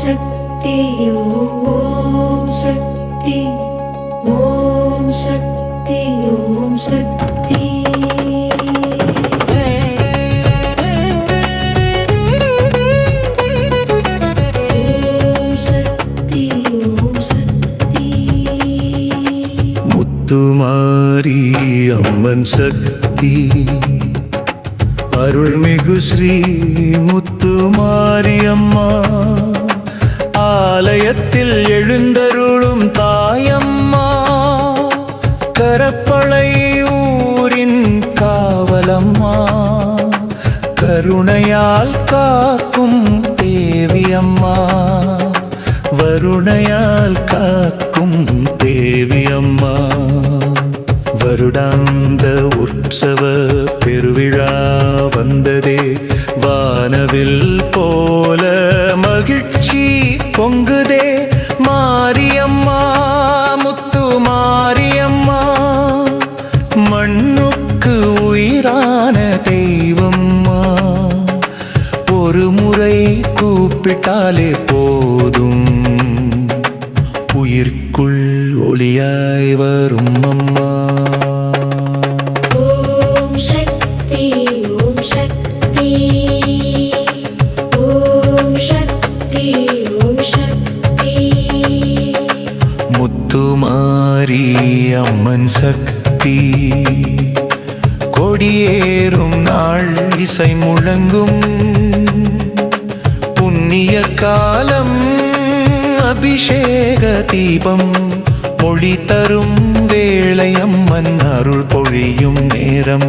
शक्ति ओम शक्ति ओम शक्ति ओम शक्ति முத்துமாரி அம்மன் சக்தி அருள்மிகு ஸ்ரீ முத்துமாரி அம்மா ஆலயத்தில் எழுந்தருளும் தாயம்மா கரப்பளை ஊரின் காவலம்மா கருணையால் காக்கும் தேவியம்மா வருணையால் காக்கும் தேவியம்மா வருடாந்த உற்சவ பெருவிழா வந்ததே வானவில் போல மகிழ்ச்சி பொங்குதே மாரியம்மா முத்து மாரியம்மா மண்ணுக்கு உயிரான தெய்வம்மா ஒரு முறை கூப்பிட்டாலே போதும் உயிர்க்குள் ஒளியாய் வரும் அம்மா ஓம் சக்தி ஓம் சக்தி ஓம் சக்தி ஓம் சக்தி முத்துமாரி அம்மன் சக்தி கொடியேறும் நாள் இசை முழங்கும் புண்ணிய காலம் அபிஷேக தீபம் மொழி தரும் வேளை அம்மன் அருள் பொழியும் நேரம்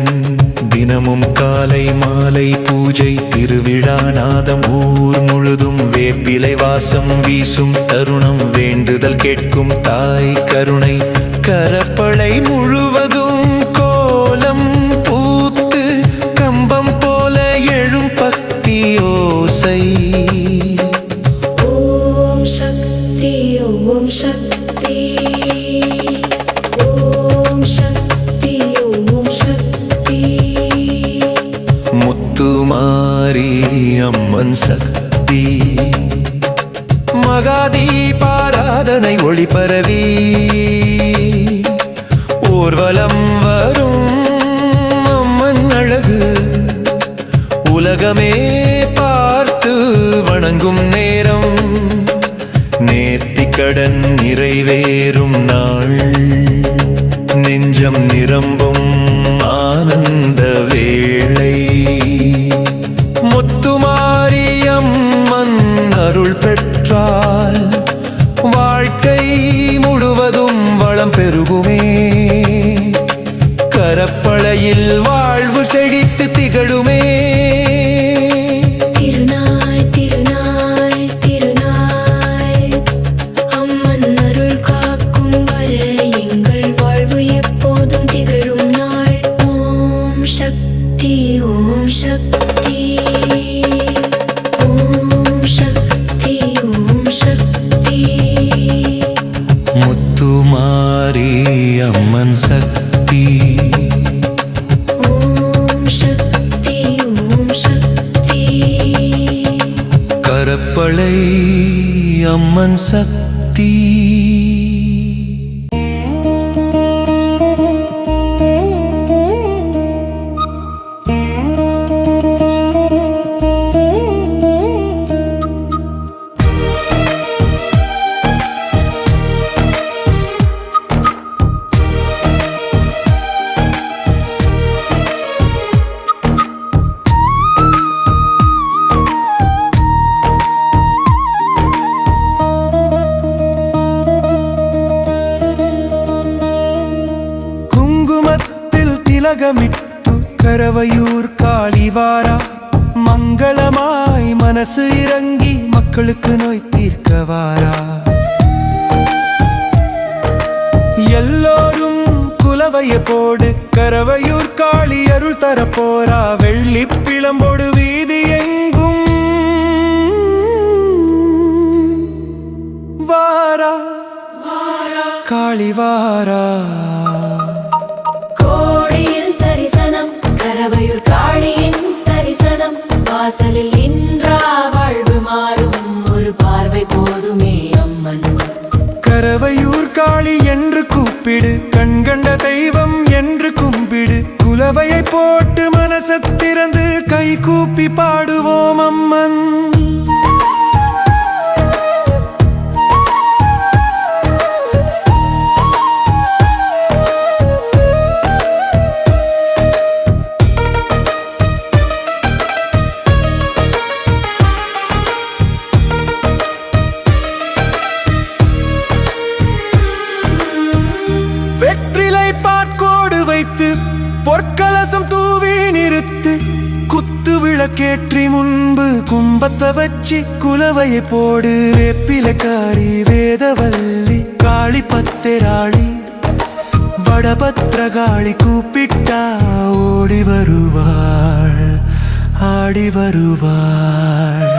தினமும் காலை மாலை பூஜை திருவிழா நாதம் ஊர் முழுதும் வேப்பிலை வாசம் வீசும் தருணம் வேண்டுதல் கேட்கும் தாய் கருணை கரப்பளை முழுவதும் கோலம் பூத்து கம்பம் போல எழும் பக்தி ஓசை ஓம் சக்தி ஓம் சக்தி ஓம் சக்தி ஓம் சக்தி முத்துமாரி அம்மன் சக்தி மகாதீபாராதனை ஒளி பரவி ஊர்வலம் வரும் அம்மன் அழகு உலகமே பார்த்து வணங்கும் நேரம் நேர்த்திக்கடன் நிறைவேறும் நாள் நெஞ்சம் நிரம்பும் ஆனந்த வேளை முத்துமாரி அம்மன் அருள் பெற்றால் வாழ்க்கை முழுவதும் வளம் பெருகுமே கரப்பளையில் வாழ்வு செழித்து திகழுமே திருநாள் திருநாள் திருநாள் அம்மன் அருள் காக்கும் வர எங்கள் வாழ்வு எப்போதும் திகழும் நாள் ஓம் சக்தி ஓம் சக்தி ஓம் சக்தி ஓம் சக்தி முத்துமாரி அம்மன் சக்தி ஓம் சக்தி ஓம் சக்தி கரப்பளை அம்மன் சக்தி திலகமிட்டு கரவையூர் காளிவாரா மங்களமாய் மனசு இறங்கி மக்களுக்கு நோய் தீர்க்கவாரா எல்லோரும் குலவைய போடு கரவையூர் காளி அருள் தரப்போரா வெள்ளி பிளம்போடு வீதி எங்கும் வாரா காளிவாரா கரவையூர் காளியின் தரிசனம் வாசலில் நின்றா வாழ்வு மாறும் ஒரு பார்வை பார்வை போதுமே அம்மன். கரவையூர் காளி என்று கூப்பிடு, கண்கண்ட தெய்வம் என்று கும்பிடு. குலவையை போட்டு மனச திறந்து கை கூப்பி பாடுவோம் அம்மன். வெற்றிலை பாற்கோடு வைத்து பொற்கலசம் தூவி நிறுத்து, குத்து விளக்கேற்றி முன்பு கும்பத்தை வச்சு குலவையை போடு. வேப்பிலக்காரி வேதவல்லி காளி பத்திராளி வடபத்ரகாளி கூப்பிட்டா ஓடி வருவாள், ஆடி வருவாள்.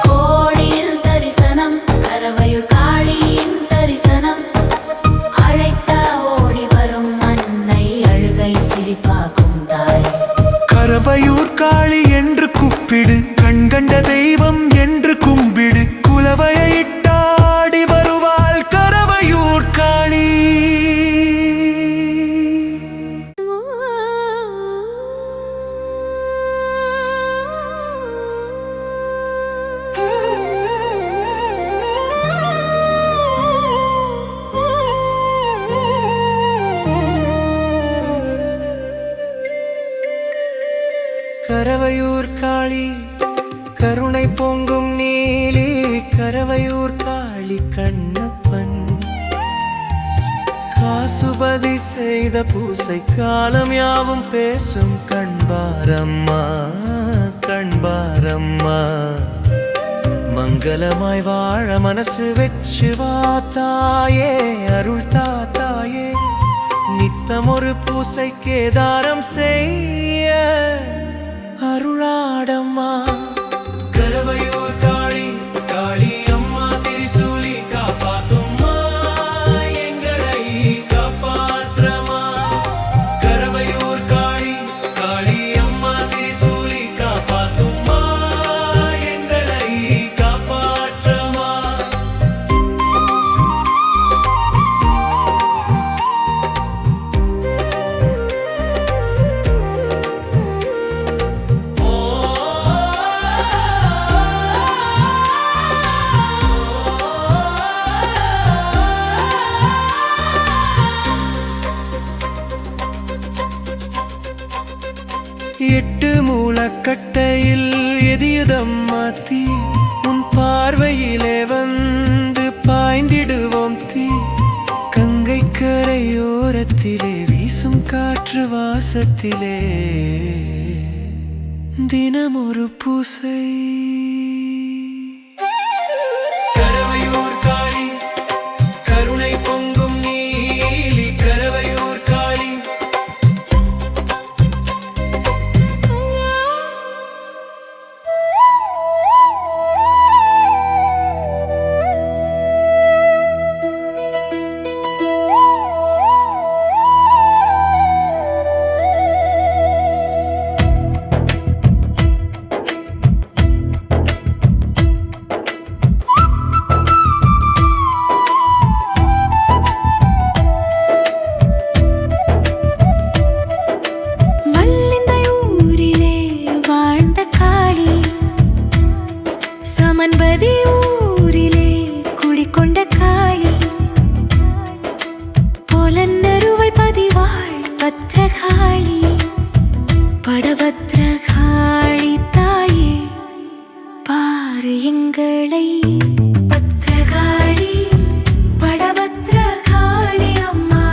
கோடியில் தரிசனம் கரவையூர் காளியின் தரிசனம், அழைத்தா ஓடி வரும் அன்னை அழுகை சிரிப்பாக்கும் தாய். கரவையூர் காளி என்று கூப்பிடு, கண்கண்ட தெய்வம் என்று கும்பிடு. குலவையை இட்டாடி வருவாள் கரவையூர் காளி. கரவையூர் காளி கருணை பொங்கும் நீலி, கரவையூர் காளி கண்ணப்பன் காசுபதி செய்த பூசை காலம் யாவும் பேசும் கண்பாரம்மா, கண்பாரம்மா. மங்களமாய் வாழ மனசு வெச்சு வா தாயே, அருள் தாத்தாயே. நித்தம் ஒரு பூசை கேதாரம் செய்ய அருளாடம்மா. கரவையூர் காளி காளி அம்மா திரிசூலி காப்பாத்தும்மா, எங்களை காப்பாற்றமா. கரவையூர் காளி காளி அம்மா திரிசூலி காப்பாத்தும்மா, எங்களை காப்பாற்றமா. எட்டு மூலக்கட்டையில் எதியுதம் மாத்தி, உன் பார்வையிலே வந்து பாய்ந்திடுவோம் தீ. கங்கை கரையோரத்திலே வீசும் காற்று வாசத்திலே தினம் ஒரு பூசை. கரவையூர் காளி கருணை பொங்கும் நீலி, கரவையூர் காளி. மன்பதி ஊரிலே குடிக்கொண்ட காளி, போலன்னருவை பதிவாள் பத்ரகாளி. படபத்ரகாளி தாயே பாரு எங்களை. பத்ரகாளி படபத்ரகாளி அம்மா,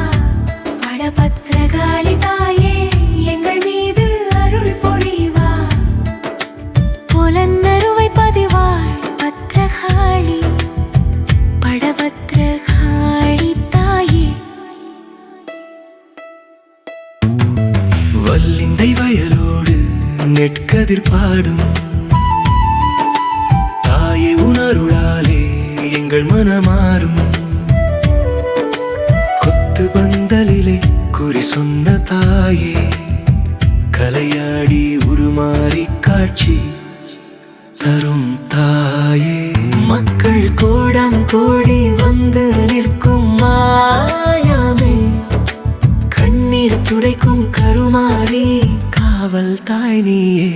படபத்ரகாளி தாயே எங்கள் மீது அருள் பொழிவா. போலன்னருவை பதிவாள் பத்ரகாளி, படபத்ரகாளி தாயே. வல்லிந்தை வயலோடு நெற்கதிர் பாடும் தாயே, உணருளாலே எங்கள் மனமாறும். கொத்து பந்தலிலே குறி சொன்ன தாயே, கலையாடி உருமாறி காட்சி தரும் தாயே. மக்கள் மக்கள் கோடான் கோடி வந்து நிற்கும் மாயாமே, கண்ணீர் துடைக்கும் கருமாறி காவல் தாய் நீயே.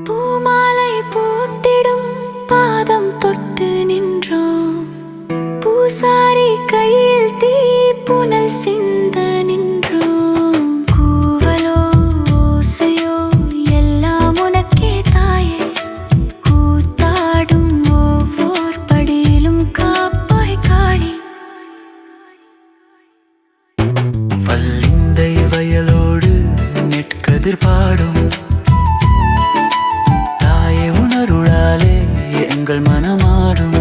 பூமாலை பூத்திடும் பாதம் தொட்டு நின்றோம், பூசாரி கையில் தீ புனல் சிந்த நின்றோம். கூவலோ ஓசையோ எல்லாம் உனக்கே தாயே, கூத்தாடும் ஒவ்வொரு படியிலும் காப்பாய் காளி. வல்லிந்தை வயலோடு நெற்கதிர் பாடும் தாயே, உணருளாலே எங்கள் மனமாடும்.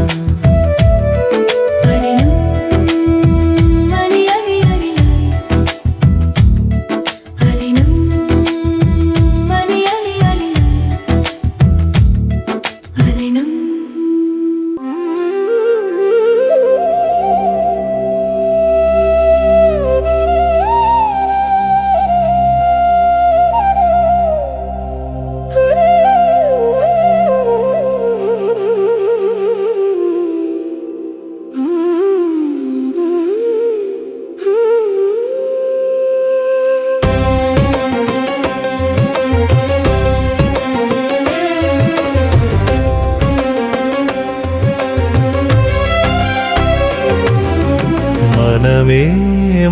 மனமே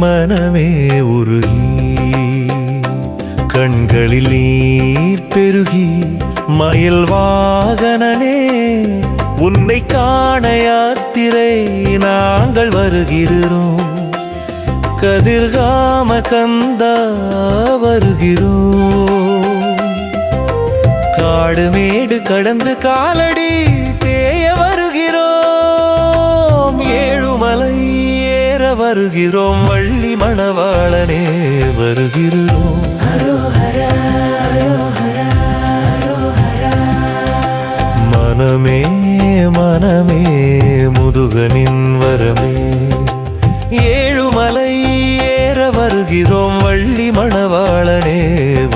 மனமே உருகி, கண்களில் நீர் பெருகி, மயில் வாகனனே உன்னை காண யாத்திரை நாங்கள் வருகிறோம். கதிர்காம கந்தா வருகிறோம். காடு மேடு கடந்து காலடி தேய வருகிறோம். ஏழுமலை ஏற வருகிறோம். வள்ளி மணவாளனே வருகிறோம். மனமே மனமே முதுகனின் வரமே, ஏழுமலை ஏற வருகிறோம். வள்ளி மணவாளனே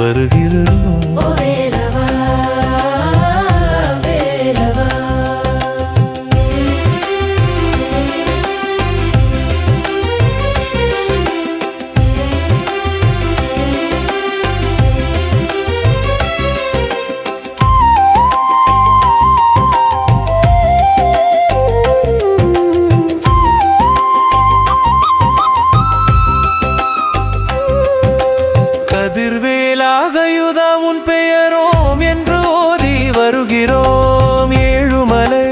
வருகிறோம். கதிர்வேலாகயுதா உன் பெயரோம் என்று ஓதி வருகிறோம். ஏழுமலை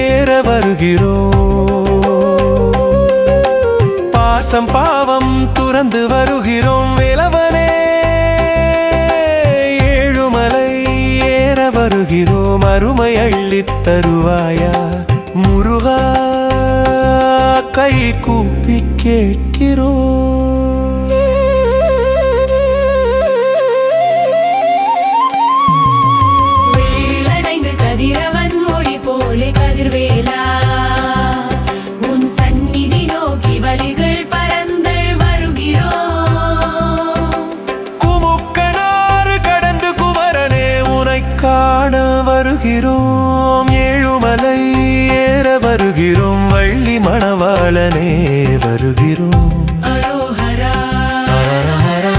ஏற வருகிறோம். பாசம் பாவம் துறந்து வருகிறோம். வேலவனே ஏழுமலை ஏற வருகிறோம். அருமை அள்ளித் தருவாயா முருகா, கை கூப்பி கேட்கிறோம். கதிரவன் ஒளி போலே கதிர்வேலா, உன் சந்நிதி நோக்கி வலிகள் பரந்தள் வருகிறோம். குமுக்கனாறு கடந்து குமரனே உனை காண வருகிறோம். ஏழுமலை ஏற வருகிறோம். வள்ளி மணவாளனே வருகிறோம். அரோஹரா அரோஹரா.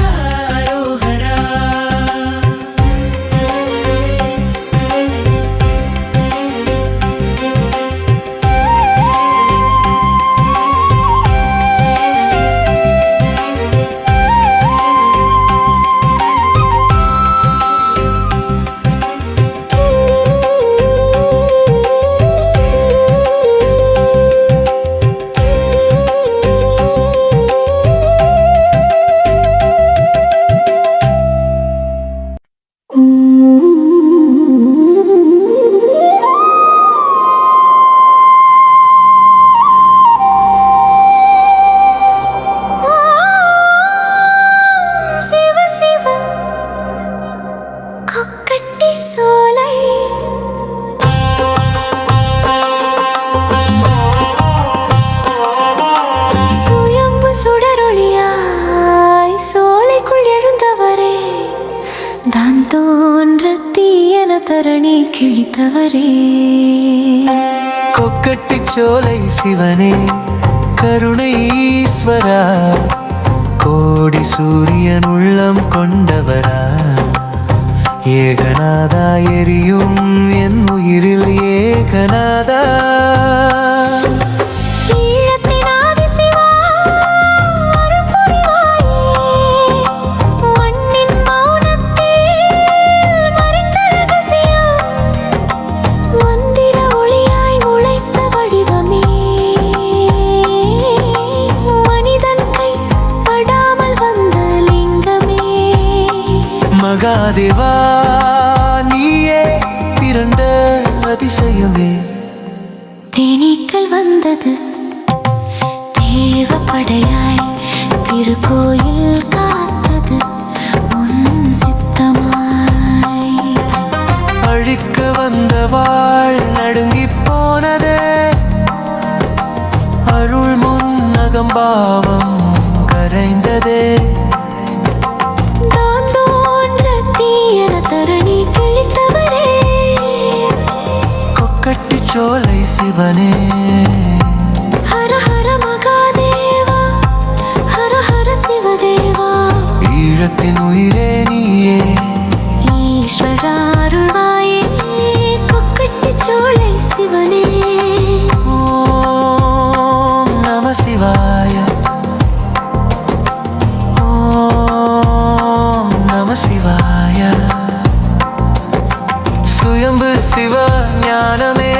தரணி கிழித்தவரே. கொக்கட்டி சோலை சிவனே கருணை ஈஸ்வரா, கோடி சூரியன் உள்ளம் கொண்டவரா, ஏகநாதா எரியும் என் உயிரில் ஏகநாதா. ஈழத்தின் ஆதிசிவா, அருள் புரிவாயே. மண்ணின் மௌனத்தில் மறைந்த ரகசியம், மந்திர ஒளியாய் முளைத்த வடிவமே. மனிதன் கை படாமல் வந்த லிங்கமே. மகாதேவா நீயே பிறந்த அதிசயமே. தேனீக்கள் வந்தது தேவப்படையாய், திருக்கோயில் காத்தது உன் சித்தமாய். அழிக்க வந்த வாழ் நடுங்கி போனதே, அருள் முன்னகம்பாவம் கரைந்ததே. தான் தோன்ற தீயன தரணி கிழித்தவரே. கொக்கட்டி சோலை சிவனே ஹர ஹர மகாதேவா, ஹர ஹர சிவதேவா. ஈழத்தின் உயிரே நீயே, ஈஸ்வரா அருள்வாயே. கொக்கட்டி சோலை சிவனே. ஓம் நம சிவாய, ஓம் நம சிவாய. சுயம்பு சிவ ஞானமே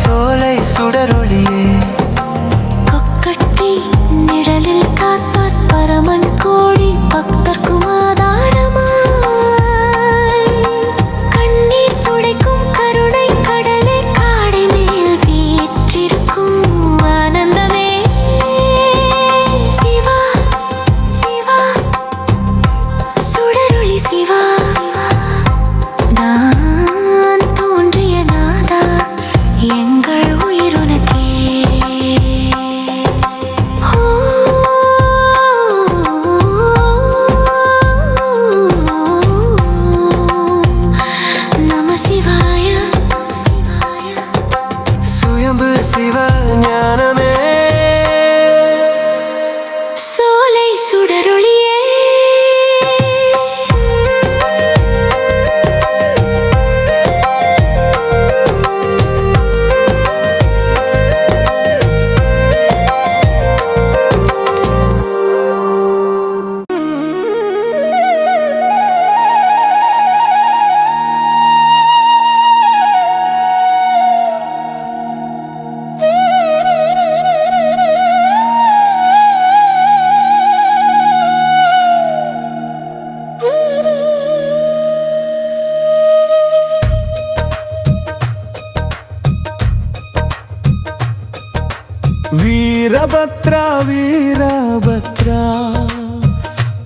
சோலை சுடரொளியே. கொக்கட்டி நிழலில் காத்தார் பரமன் கோடி பக்தர்க்கும் ஆதாரமாய். கண்ணீர் துடைக்கும் கருணை கடலை காடை மேல் வீற்றிருக்கும் ஆனந்தமே. சிவா சிவா சுடரொளி சிவா, நான் தோன்றிய நாதா எங்கள் உயிர் உனக்கே. நம சிவாய. சுயம்பு சிவ ஞானமே சோலை சுடரொளியே. வீரபத்ரா வீரபத்ரா,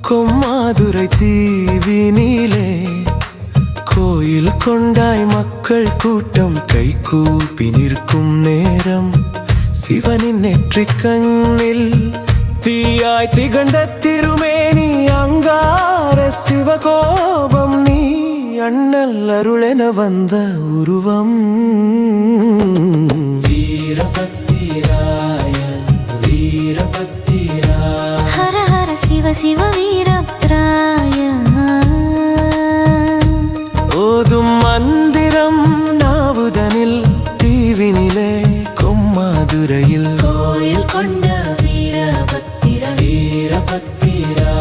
கொம்மாதுரை தீவினிலே கோயில் கொண்டாய் மக்கள் கூட்டம் கைகூப்பி நிற்கும் நேரம். சிவனின் நெற்றிக் கண்ணில் தீயாய் திகழ்ந்த திருமேனி, அங்கார சிவகோபம் நீ அண்ணல் அருளென வந்த உருவம். வீரபத்திராய வீரபத்திராய, ஹர ஹர சிவ சிவ வீரபத்ராய. ஓதும் மந்திரம் நாவுதனில் தீவினிலே கொம்மாதுரையில் கோயில் கொண்ட வீரபத்திரன் வீரபத்திரா.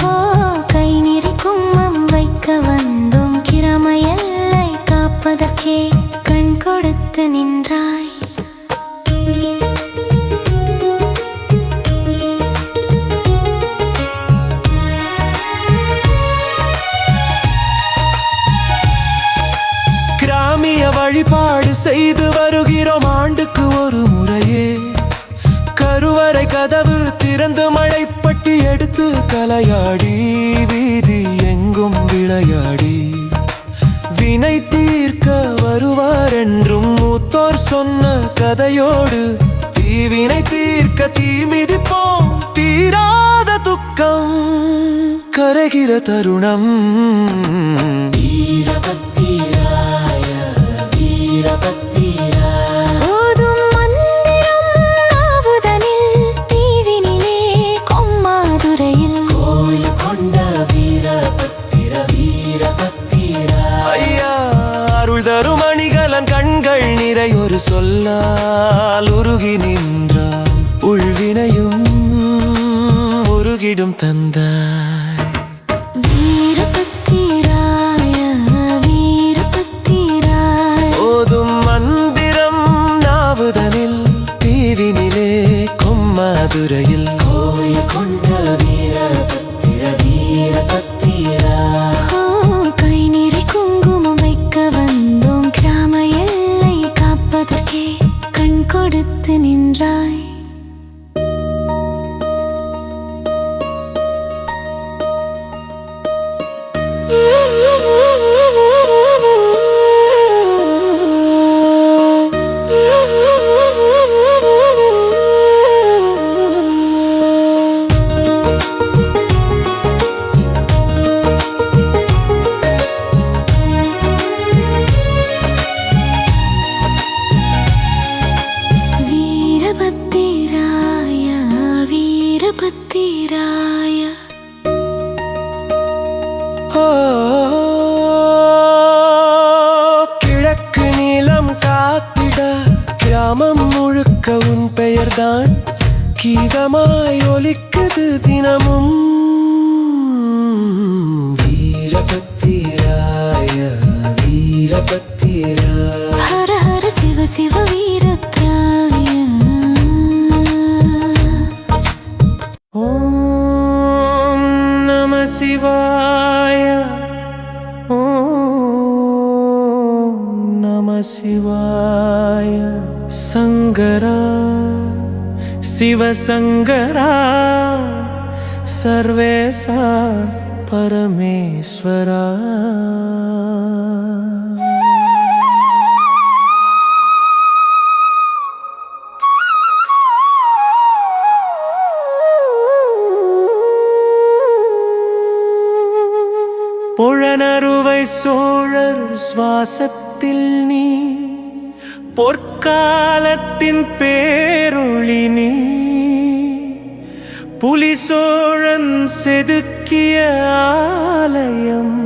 ஓ கை நெறி கும்மம் வைக்க வந்தோம், கிரமையல்லை காப்பதற்கே கண் கொடுத்து நின்றாய். கிராமிய வழிபாடு செய்து வருகிறோம் ஆண்டுக்கு ஒரு முறையே. கருவறை கதவு திறந்து மழைப்பட்டி எடுத்து கலையாடி வீதி எங்கும் விளையாடி வினை தீர்க்க வருவார் என்றும் மூத்தோர் சொன்ன கதையோடு தீவினை தீர்க்க தீ மிதிப்போம். தீராத துக்கம் கரைகிற தருணம். வீரபத்திராய சொல்லால் உருகி நின்றால் உள்வினையும் உருகிடும் தந்தாய். வீரபத்திராய வீரபத்திராய ஓதும் மந்திரம் நாவுதனில் தீவினிலே கொம்மாதுரையில் கோயில் கொண்ட வீரபத்திர வீரபத்திரா. கை நிறை குங்குமம் வைக்க வந்தோம், கிராம எல்லை காப்பதற்கே கண் கொடுத்து நின்றாய். வீரபத்திராய வீரபத்திராய கிழக்கு நீளம் காத்திட கிராமம் முழுக்க உன் பெயர்தான் கீதமாய் ஒலிக்குது தினமும். வீரபத்திராய வீரபத்திராய ஹர ஹர சிவ சிவ வீரத்ராய. ஓம் நம சிவாய. ஓம் நம சிவாய. சங்கரா சிவசங்கரா சர்வேசா பரமேஸ்வரா. பொழனறுவை சோழர் சுவாசத்தில் நீ பொற்காலத்தின் பேரொளி நீ. புலி சோழன் செதுக்கிய ஆலயம்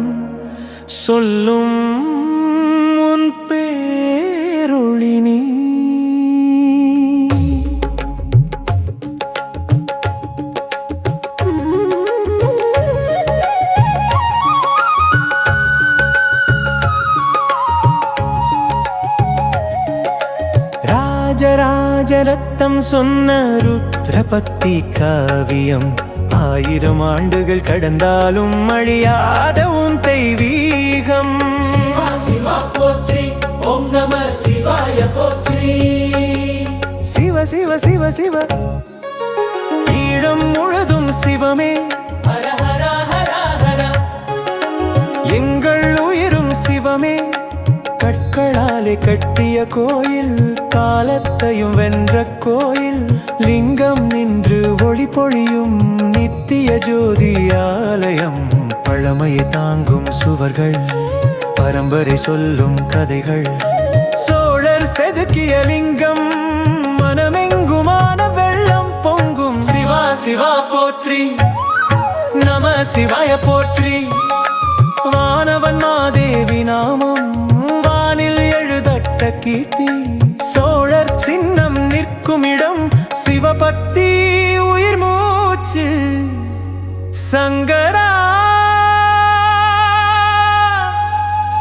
சொல்லும் உன் பேரொளி நீ. ராஜரத்தம் சொன்ன ருத்ரபக்தி காவியம் 1000 ஆண்டுகள் கடந்தாலும் அழியாத உன் தெய்வீகம். சிவா சிவா போற்றி, ஓம் நம சிவாய போற்றி. சிவ சிவ சிவ சிவ ஈழம் முழுதும் சிவமே. ஹர ஹர ஹர ஹர. எங்கள் உயிரும் சிவமே. கற்களாலே கட்டிய கோயில், காலத்தையும் வென்ற கோயில், லிங்கம் நின்று ஒளி பொழியும் நித்திய ஜோதி ஆலயம். பழமையை தாங்கும் சுவர்கள், பரம்பரை சொல்லும் கதைகள், சோழர் செதுக்கிய லிங்கம், மனமெங்குமான வெள்ளம் பொங்கும். சிவா சிவா போற்றி, நம சிவாய போற்றி. வானவன் மாதேவி நாமம் வானில் எழுதட்ட கீர்த்தி. சோழர் சின்னம் நிற்கும் இடம், சிவபக்தி உயிர் மூச்சு. சங்கரா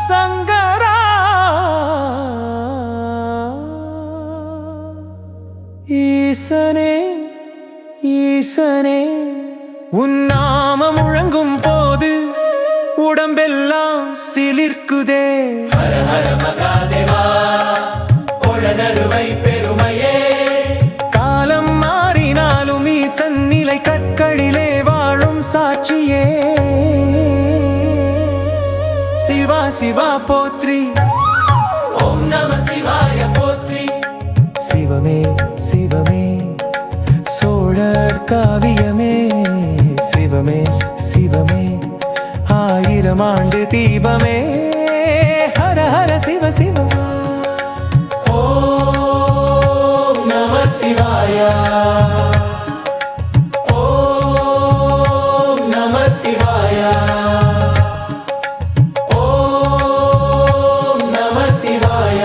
சங்கரா ஈசனே ஈசனே. உன் நாமம் முழங்கும் போது உடம்பெல்லாம் சிலிர்க்குதே. ஹர ஹர மகாதேவா, பொழனறுவை பெருமையே. காலம் மாறினாலும் ஈசன் நிலை கற்களிலே வாழும் சாட்சியே. சிவா சிவா போற்றி, ஓம் நம சிவாய போற்றி. சிவமே சிவமே சோழர் காவியமே. சிவமே சிவமே 1000 ஆண்டு தீபமே. ஹர ஹர சிவ சிவ. ஓம் நம சிவாய. ஓம் நம சிவாய. ஓம் நம சிவாய.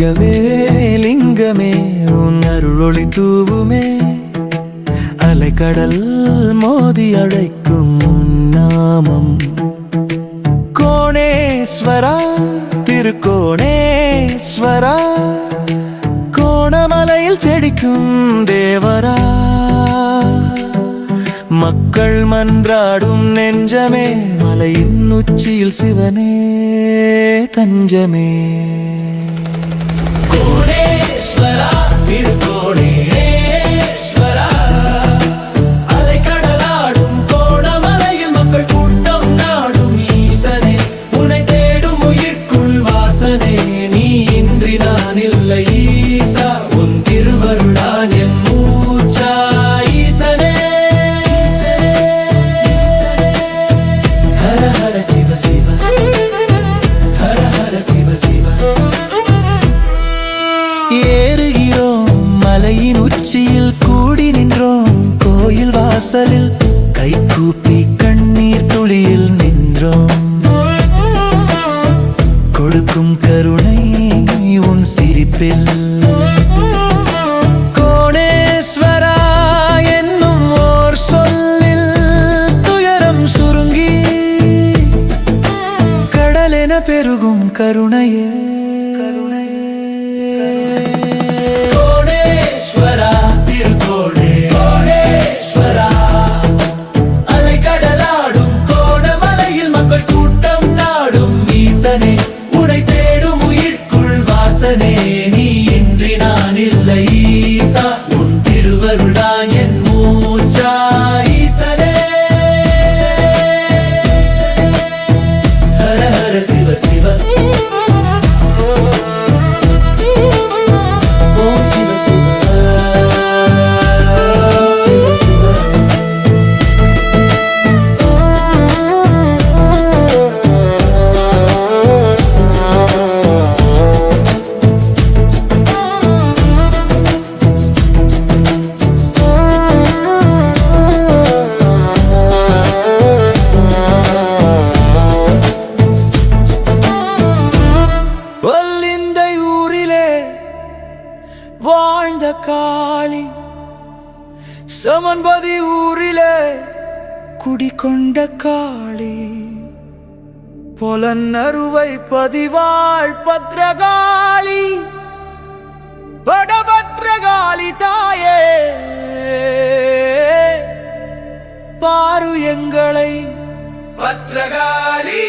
லிங்கமே லிங்கமே உன் அருளொளி தூவுமே அலைக்கடல் மோதி அழைக்கும் உன் நாமம் கோணேஸ்வரா திருக்கோணேஸ்வரா கோணமலையில் செடிக்கும் தேவரா மக்கள் மன்றாடும் நெஞ்சமே மலையின் உச்சியில் சிவனே தஞ்சமே கோணேஸ்வரா திருக்கோணேஸ்வரா அலைக்கடலாடும் கோணமலையில் மக்கள் கூட்டம் நாடும் ஈசனே உன்னை தேடும் உயிர்க்குள் வாசனே நீ இன்றி நான் இல்லை ஈசா உன் திருவருளான் என் மூச்சா ஈசனே ஹர ஹர சிவ சிவ ஹர ஹர சிவ சிவ ஏறுகிறோம் மலையின் உச்சியில் கூடி நின்றோம் கோயில் வாசலில் கை கூப்பி கண்ணீர் துளியில் நின்றோம் கொடுக்கும் கருணை உன் சிரிப்பில் கோணேஸ்வரா என்னும் ஓர் சொல்லில் துயரம் சுருங்கி கடலென பெருகும் கருணையே கோணேஸ்வரா திருக்கோணேஸ்வரா அலைக்கடலாடும் கோணமலையில் மக்கள் கூட்டம் நாடும் ஈசனே உன்னை தேடும் உயிர்க்குள் வாசனே நீ இன்றி நான் இல்லை ஈசா உன் திருவருளான் என் மூச்சா ஈசனே ஹர ஹர சிவ சிவ ஓம் சிவ சிவ சிவ சிவ இந்த ஊரிலே வாழ்ந்த காளி சமன்பதி ஊரிலே குடிகொண்ட காளி பொலன்னறுவை பதிவாள் பத்ரகாளி படபத்ரகாளி தாயே பாரு எங்களை பத்ரகாளி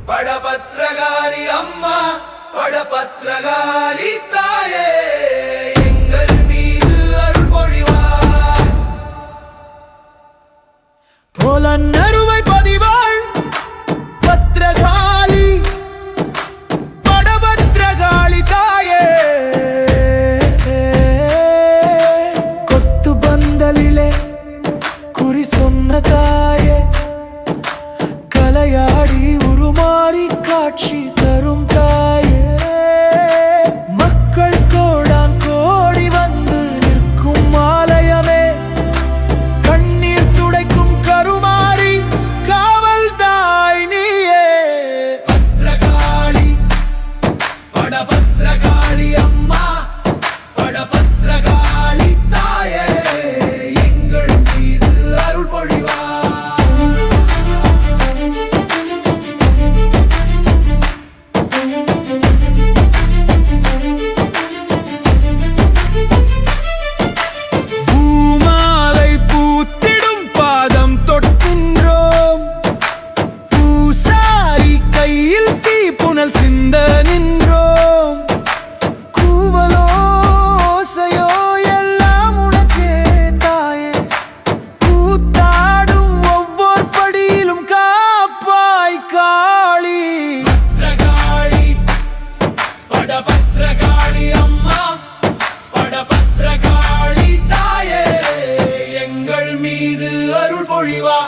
படபத்ரகாளி அம்மா படபத்ரகாளி தாயே எங்கள் மீது அருள் பொழிவாய் பொலன்னறுவை பதிவாள் பத்ரகாளி படபத்ரகாளி தாயே கொத்து பந்தலிலே குறி சொன்ன தாயே கலையாடி உருமாறி காட்சி தரும் தாயே மக்கள் கோடான் கோடி வந்து நிற்கும் ஆலயமே கண்ணீர் துடைக்கும் கருமாறி காவல் தாய் நீயே பத்ரகாளி படபத்ரகாளி அம்மா படபத்ரகாளி தாயே எங்கள் மீது அருள் பொழிவாய் பூமாலை பூத்திடும் பாதம் தொட்டின்றோம் பூசாரி கையில் தீப்புனல் சிந்த நின்றோம் கூவலோ ஓசையோ எல்லாம் உனக்கே தாயே கூத்தாடும் ஒவ்வொரு படியிலும் காப்பாய் காளி பத்ரகாளி படபத்ரகாளி அம்மா படபத்ரகாளி தாயே எங்கள் மீது அருள் பொழிவா